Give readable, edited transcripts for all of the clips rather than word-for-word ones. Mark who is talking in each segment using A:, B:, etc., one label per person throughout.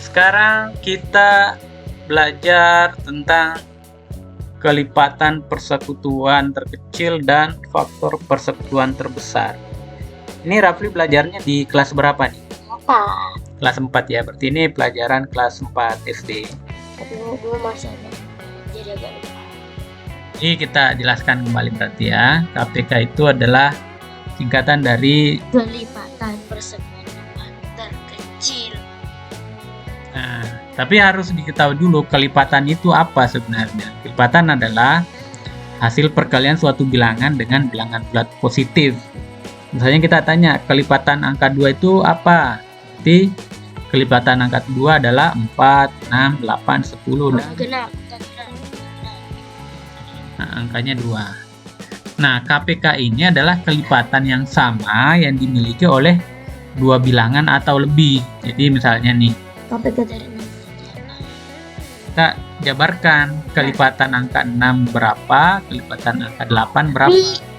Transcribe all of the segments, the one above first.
A: Sekarang kita belajar tentang kelipatan persekutuan terkecil dan faktor persekutuan terbesar. Ini Rafli belajarnya di kelas berapa nih?
B: 4.
A: Kelas 4 ya, berarti ini pelajaran kelas 4 SD.
B: Tapi dulu masih ada. Jadi agak lupa.
A: Jadi kita jelaskan kembali berarti ya. KPK itu adalah singkatan dari
B: Kelipatan persekutuan terkecil.
A: Nah, tapi harus diketahui dulu kelipatan itu apa sebenarnya. Kelipatan adalah hasil perkalian suatu bilangan dengan bilangan bulat positif. Misalnya kita tanya kelipatan angka 2 itu apa? Berarti kelipatan angka 2 adalah 4, 6, 8, 10 dan
B: Genap.
A: angkanya 2. Nah, KPK ini adalah kelipatan yang sama yang dimiliki oleh dua bilangan atau lebih. Jadi misalnya nih,
B: KPK dari 6.
A: kita jabarkan kelipatan angka 6 berapa, kelipatan angka 8 berapa.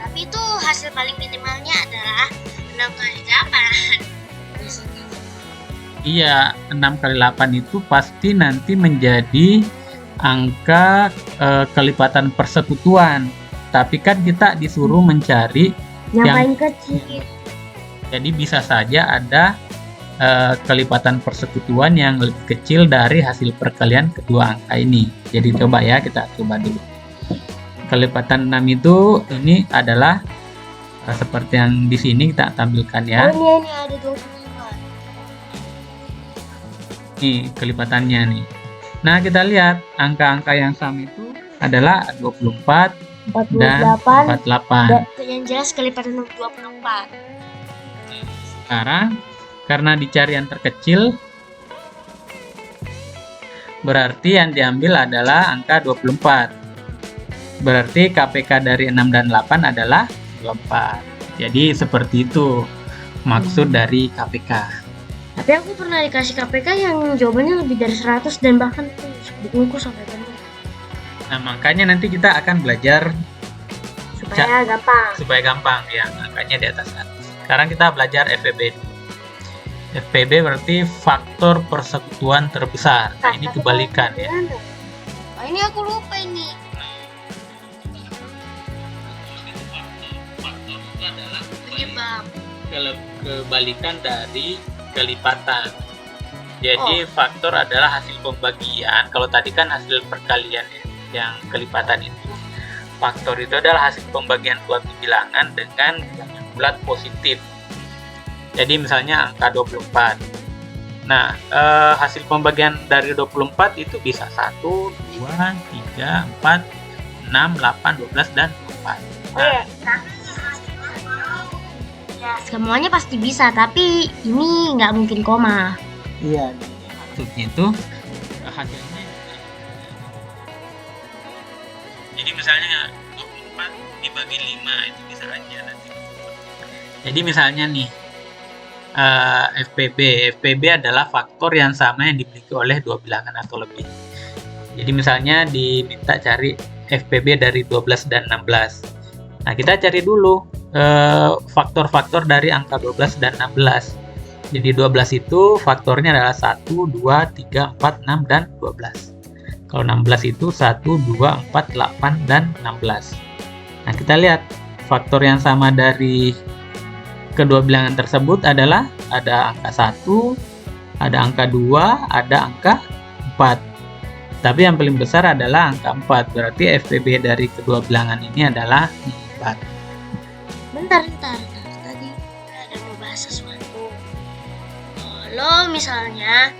B: Tapi itu hasil paling minimalnya adalah 6 kali 8.
A: Iya, 6 kali 8 itu pasti nanti menjadi angka kelipatan persekutuan. Tapi kan kita disuruh mencari
B: Yang
A: yang
B: paling kecil.
A: jadi bisa saja ada kelipatan persekutuan yang lebih kecil dari hasil perkalian kedua angka ini. Jadi coba ya, kita coba dulu. Kelipatan 6 itu ini adalah seperti yang di sini kita tampilkan ya.
B: Oh, ini ada 25.
A: Nih kelipatannya nih. Nah, kita lihat angka-angka yang sama itu adalah 24 dan 48.
B: Yang jelas kelipatan 24.
A: Sekarang karena dicari yang terkecil, berarti yang diambil adalah angka 24. Berarti KPK dari 6 dan 8 adalah 24. Jadi seperti itu maksud dari KPK.
B: Tapi aku pernah dikasih KPK yang jawabannya lebih dari 100 dan bahkan bukuku sampai penuh.
A: Nah, makanya nanti kita akan belajar
B: Supaya gampang.
A: ya, angkanya di atas 100. Sekarang kita belajar FPB dulu. FPB berarti faktor persekutuan terbesar. Nah, ini kebalikan ya.
B: Oh, ini aku lupa ini.
A: Faktor itu adalah
B: Penyebab.
A: kebalikan dari kelipatan. Jadi faktor adalah hasil pembagian. Kalau tadi kan hasil perkalian ya, yang kelipatan itu. Faktor itu adalah hasil pembagian suatu bilangan dengan bilangan bulat positif. Jadi misalnya angka 24. Nah, hasil pembagian dari 24 itu bisa 1, 2, 3, 4, 6, 8, 12, dan 4. Nah,
B: Ya, semuanya pasti bisa, tapi ini nggak mungkin koma.
A: iya, maksudnya itu hasilnya. Jadi misalnya 24 dibagi 5 itu bisa aja nanti. Jadi misalnya nih FPB adalah faktor yang sama yang dimiliki oleh dua bilangan atau lebih. Jadi misalnya diminta cari FPB dari 12 dan 16. Nah, kita cari dulu faktor-faktor dari angka 12 dan 16. Jadi 12 itu faktornya adalah 1, 2, 3, 4, 6, dan 12. Kalau 16 itu 1, 2, 4, 8, dan 16. Nah, kita lihat faktor yang sama dari kedua bilangan tersebut adalah ada angka 1, ada angka 2, ada angka 4. Tapi yang paling besar adalah angka 4. Berarti FPB dari kedua bilangan ini adalah 4.
B: Bentar. Tadi ada mau bahas sesuatu. Kalau misalnya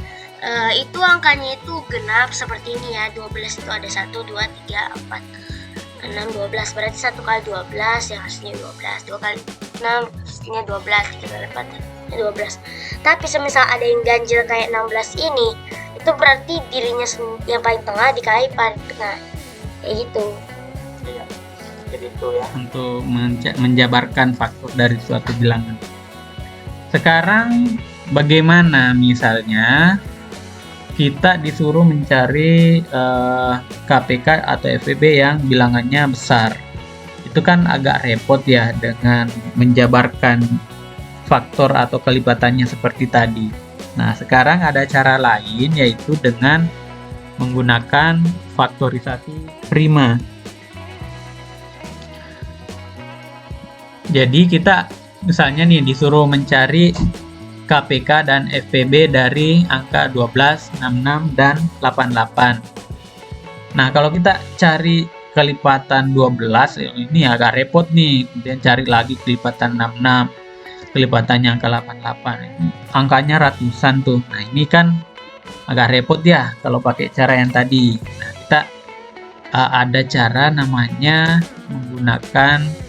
B: itu angkanya itu genap seperti ini ya. 12 itu ada 1, 2, 3, 4, 6, 12. Berarti 1 kali 12 yang hasilnya 12. 2 kali 6 hasilnya 12. 3 kali 4 12. Tapi semisal ada yang ganjil kayak 16 ini, itu berarti dirinya yang paling tengah dikali paling tengah. Kayak gitu.
A: Iya. Jadi itu ya untuk menjabarkan faktor dari suatu bilangan. Sekarang bagaimana misalnya kita disuruh mencari KPK atau FPB yang bilangannya besar. Itu kan agak repot ya dengan menjabarkan faktor atau kelipatannya seperti tadi. Nah, sekarang ada cara lain, yaitu dengan menggunakan faktorisasi prima. Jadi kita misalnya nih disuruh mencari KPK dan FPB dari angka 12, 66, dan 88. Nah, kalau kita cari kelipatan 12, ini agak repot nih. Kemudian cari lagi kelipatan 66, kelipatannya angka 88. Angkanya ratusan tuh. Nah, ini kan agak repot ya kalau pakai cara yang tadi. Nah, kita ada cara namanya menggunakan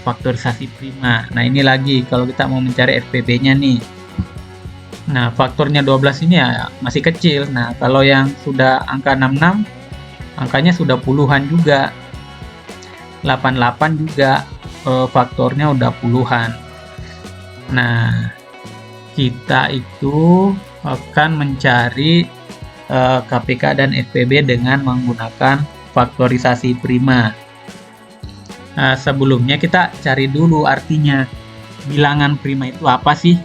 A: faktorisasi prima. Nah, ini lagi kalau kita mau mencari FPB-nya nih. Nah, faktornya 12 ini ya masih kecil. Nah, kalau yang sudah angka 66, angkanya sudah puluhan juga. 88 juga faktornya udah puluhan. Nah, kita itu akan mencari KPK dan FPB dengan menggunakan faktorisasi prima. Nah, sebelumnya kita cari dulu artinya bilangan prima itu apa sih?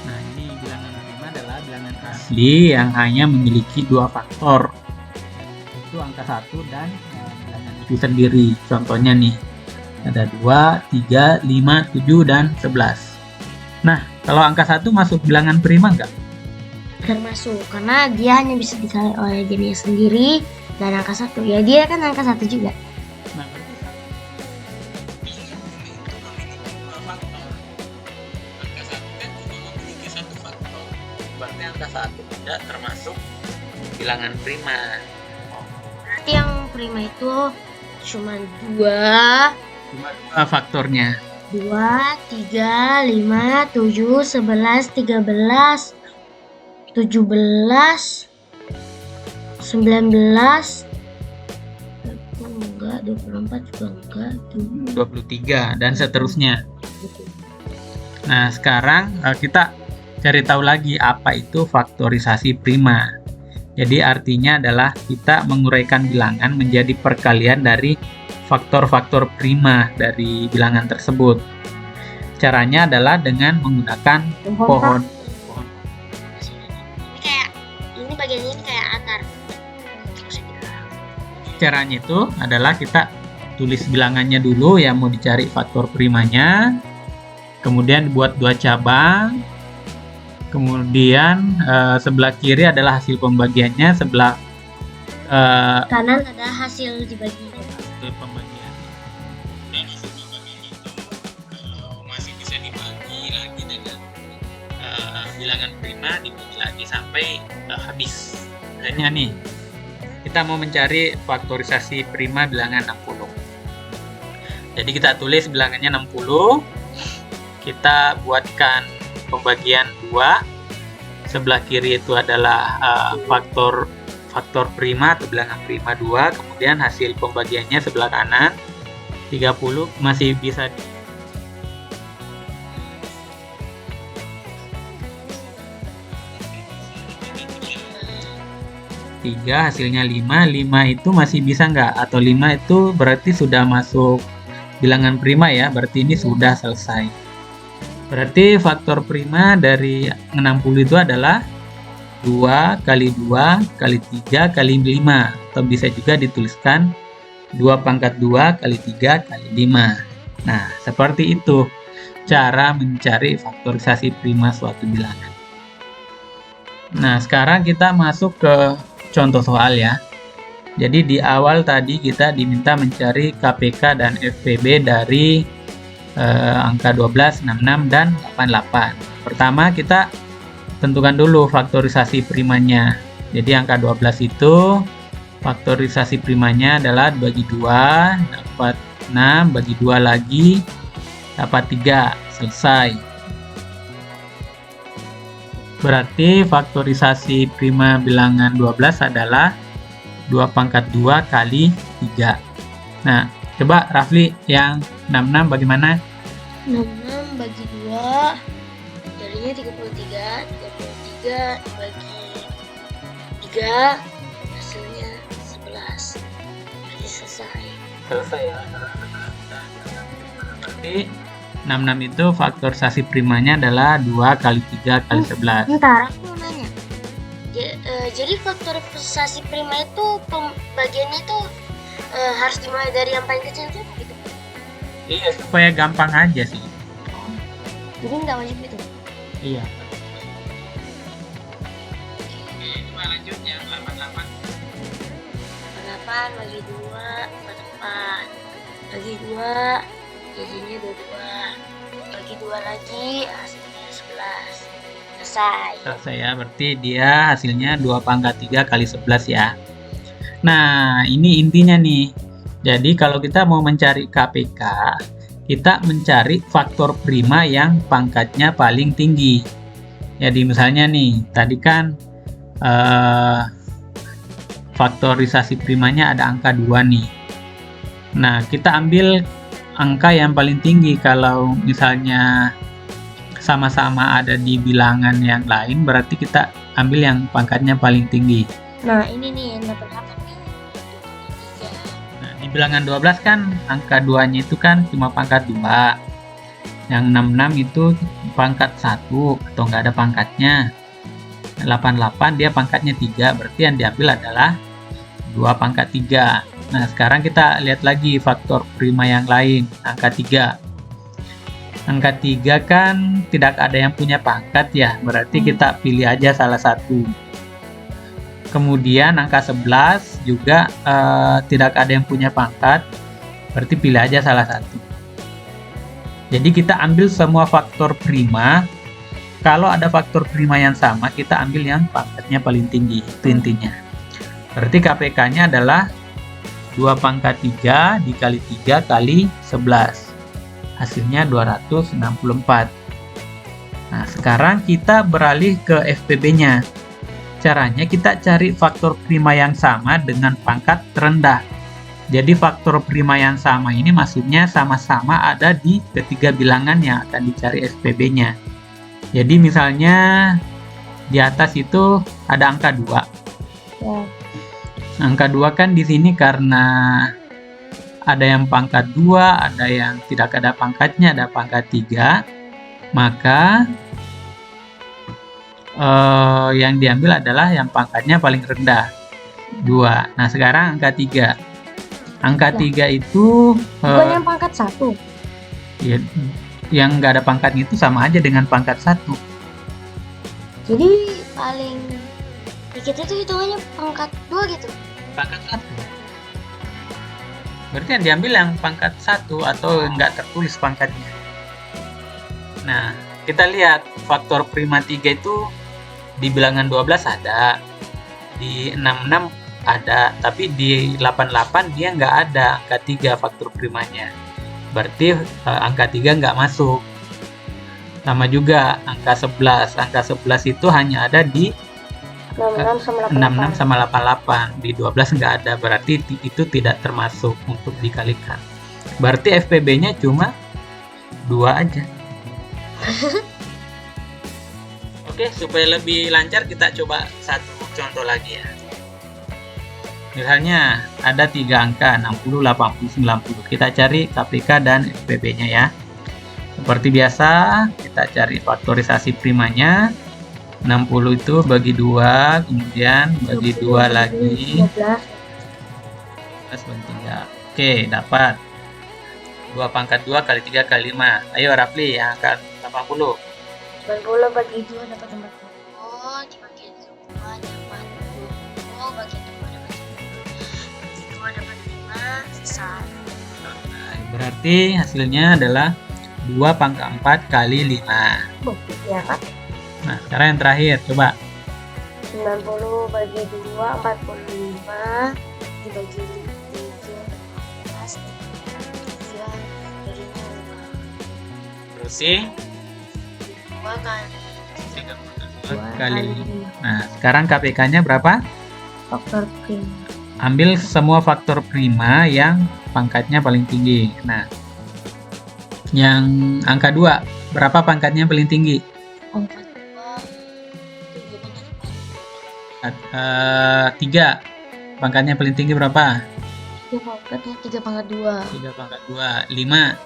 A: Nah, ini bilangan prima adalah bilangan asli yang hanya memiliki dua faktor, yaitu angka 1 dan bilangan itu sendiri. Contohnya nih, ada 2, 3, 5, 7, dan 11. Nah, kalau angka 1 masuk bilangan prima nggak?
B: Termasuk, karena dia hanya bisa dikali oleh dirinya sendiri dan angka 1. Ya, dia kan angka 1 juga.
A: Nah, berarti angka 1 tidak termasuk bilangan prima.
B: Berarti yang prima itu cuma 2
A: faktornya.
B: 2, 3, 5, 7, 11, 13, 17, 19, enggak, 24 juga enggak,
A: 23 dan seterusnya. Nah, sekarang kita cari tahu lagi apa itu faktorisasi prima. Jadi artinya adalah kita menguraikan bilangan menjadi perkalian dari faktor-faktor prima dari bilangan tersebut. Caranya adalah dengan menggunakan pohon.
B: Ini bagian ini kayak akar.
A: Caranya itu adalah kita tulis bilangannya dulu yang mau dicari faktor primanya, kemudian buat 2 cabang, kemudian sebelah kiri adalah hasil pembagiannya, sebelah
B: kanan ada hasil dibagi.
A: Hasil pembagian. Dan hasil pembagiannya itu masih bisa dibagi lagi dengan bilangan prima, dibagi lagi sampai habis. Misalnya nih, kita mau mencari faktorisasi prima bilangan 60. Jadi kita tulis bilangannya 60, kita buatkan pembagian 2, sebelah kiri itu adalah faktor prima atau bilangan prima 2, kemudian hasil pembagiannya sebelah kanan 30 masih bisa 3, hasilnya 5 itu masih bisa nggak? Atau 5 itu berarti sudah masuk bilangan prima ya, berarti ini sudah selesai. Berarti faktor prima dari 60 itu adalah 2 kali 2 kali 3 kali 5, atau bisa juga dituliskan 2 pangkat 2 kali 3 kali 5. Nah, seperti itu cara mencari faktorisasi prima suatu bilangan. Nah, sekarang kita masuk ke contoh soal ya. Jadi di awal tadi kita diminta mencari KPK dan FPB dari angka 12, 66, dan 88. Pertama kita tentukan dulu faktorisasi primanya. Jadi angka 12 itu faktorisasi primanya adalah bagi 2, dapat 6, bagi 2 lagi, dapat 3, selesai. Berarti faktorisasi prima bilangan 12 adalah 2 pangkat 2 kali 3. Nah, coba Rafli yang 66 bagaimana?
B: 66 bagi 2 jadinya 33 dibagi 3 hasilnya 11. Jadi selesai.
A: Selesai ya. Berarti 66 itu faktorisasi primanya adalah 2 kali 3 kali 11.
B: Bentar, aku mau nanya. Jadi faktorisasi prima itu pembagiannya itu harus dimulai dari yang paling kecil itu gitu.
A: Iya, supaya gampang aja sih.
B: Jadi nggak wajib gitu.
A: Iya. Oke, coba lanjut ya, 88.
B: 8 bagi 2, 44. Bagi 2, jadinya 22. Bagi 2 lagi, hasilnya 11. Selesai.
A: Selesai ya, berarti dia hasilnya 2 pangkat 3 kali 11 ya. Nah, ini intinya nih. Jadi kalau kita mau mencari KPK, kita mencari faktor prima yang pangkatnya paling tinggi. Jadi misalnya nih, tadi kan faktorisasi primanya ada angka 2 nih. Nah, kita ambil angka yang paling tinggi. Kalau misalnya sama-sama ada di bilangan yang lain, berarti kita ambil yang pangkatnya paling tinggi.
B: Nah, ini nih yang 88 nih.
A: Nah, di bilangan 12 kan angka 2-nya itu kan cuma pangkat 2. Yang 66 itu pangkat 1 atau nggak ada pangkatnya. 88 dia pangkatnya 3, berarti yang diambil adalah 2 pangkat 3. Nah, sekarang kita lihat lagi faktor prima yang lain, angka 3. Angka 3 kan tidak ada yang punya pangkat ya, berarti kita pilih aja salah satu. Kemudian angka 11 juga tidak ada yang punya pangkat, berarti pilih aja salah satu. Jadi kita ambil semua faktor prima. Kalau ada faktor prima yang sama, kita ambil yang pangkatnya paling tinggi, itu intinya. Berarti KPK-nya adalah 2 pangkat 3 dikali 3 kali 11. Hasilnya 264. Nah, sekarang kita beralih ke FPB-nya. Caranya kita cari faktor prima yang sama dengan pangkat terendah. Jadi faktor prima yang sama ini maksudnya sama-sama ada di ketiga bilangan yang akan dicari FPB-nya. Jadi misalnya di atas itu ada angka 2.
B: Ya.
A: Angka 2 kan di sini karena ada yang pangkat 2, ada yang tidak ada pangkatnya, ada pangkat 3. Maka yang diambil adalah yang pangkatnya paling rendah, 2. Nah, sekarang angka 3. Angka 3 itu
B: Bukan yang pangkat 1.
A: ya, yang nggak ada pangkatnya itu sama aja dengan pangkat 1.
B: Jadi paling dikit itu hitungannya pangkat 2 gitu.
A: Pangkat 1. Berarti yang diambil yang pangkat 1 atau nggak tertulis pangkatnya. Nah, kita lihat faktor prima 3 itu di bilangan 12 ada, di 66 ada, tapi di 88 dia nggak ada angka 3 faktor primanya. Berarti angka 3 nggak masuk. Sama juga angka 11. Angka 11 itu hanya ada di 66 sama 88. Di 12 nggak ada, berarti itu tidak termasuk untuk dikalikan. Berarti FPB-nya cuma 2 aja. Oke, supaya lebih lancar kita coba satu contoh lagi ya. Misalnya ada 3 angka 60, 80, 90. Kita cari KPK dan FPB-nya ya. Seperti biasa, kita cari faktorisasi primanya. 60 itu bagi 2, kemudian bagi 2 lagi. 12 bagi 3. Oke, dapat 2 pangkat 2 kali 3 kali 5. Ayo Rafli, yang angka 80.
B: 90 bagi 2 dapat 40. Dibagi 2 dapat 20. Bagi 2 dapat 10. Bagi 2 dapat 5. Selesai.
A: Berarti hasilnya adalah 2 pangkat 4 kali 5.
B: Ya kan?
A: Nah, sekarang yang terakhir, coba.
B: 90 bagi 2, 45. Dibagi 3, 3 jadinya 5.
A: Terus sih
B: 2 kali
A: 2 kali 5. Nah, sekarang KPK-nya berapa?
B: faktor prima.
A: Ambil semua faktor prima yang pangkatnya paling tinggi. Nah, yang angka 2, berapa pangkatnya paling tinggi?
B: Angka 2
A: 3. Pangkatnya paling tinggi berapa?
B: 3 pangkat 2.
A: 3 pangkat 2. 5.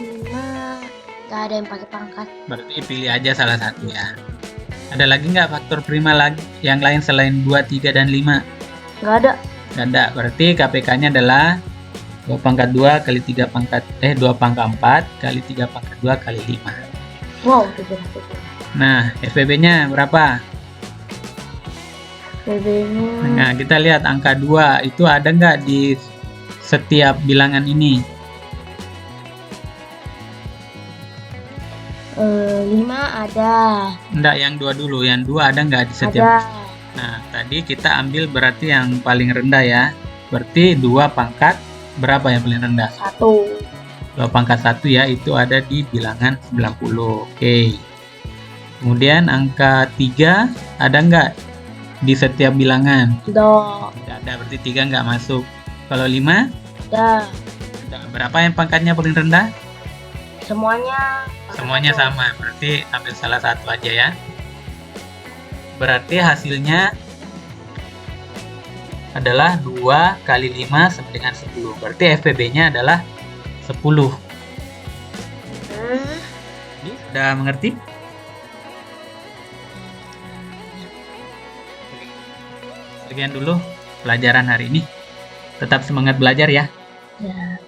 B: 5 Gak ada yang pakai pangkat.
A: Berarti pilih aja salah satu ya. Ada lagi nggak faktor prima lagi yang lain selain 2, 3, dan 5?
B: Gak ada.
A: Nggak ada. Berarti KPK-nya adalah 2 pangkat 2 kali 3 pangkat 2 pangkat 4 kali 3 pangkat 2 kali 5.
B: Wow, udah berapa?
A: Nah, FPB-nya berapa?
B: PB-nya
A: Nah, kita lihat angka 2 itu ada nggak di setiap bilangan ini?
B: 5 ada.
A: Enggak, yang 2 dulu. Yang 2 ada nggak di setiap?
B: Ada.
A: Nah, tadi kita ambil berarti yang paling rendah ya. Berarti 2 pangkat berapa yang paling rendah?
B: 1.
A: 2 pangkat 1 ya, itu ada di bilangan 90. Oke. Kemudian angka 3 ada nggak di setiap bilangan?
B: Tidak.
A: Tidak ada, berarti 3 nggak masuk. Kalau 5?
B: Ada.
A: Ada. Berapa yang pangkatnya paling rendah?
B: Semuanya.
A: Semuanya sama, berarti ambil salah satu aja ya. Berarti hasilnya adalah 2 kali 5 sama dengan 10. Berarti FPB-nya adalah 10. Ini sudah mengerti? Sekian dulu pelajaran hari ini. Tetap semangat belajar ya.
B: Ya.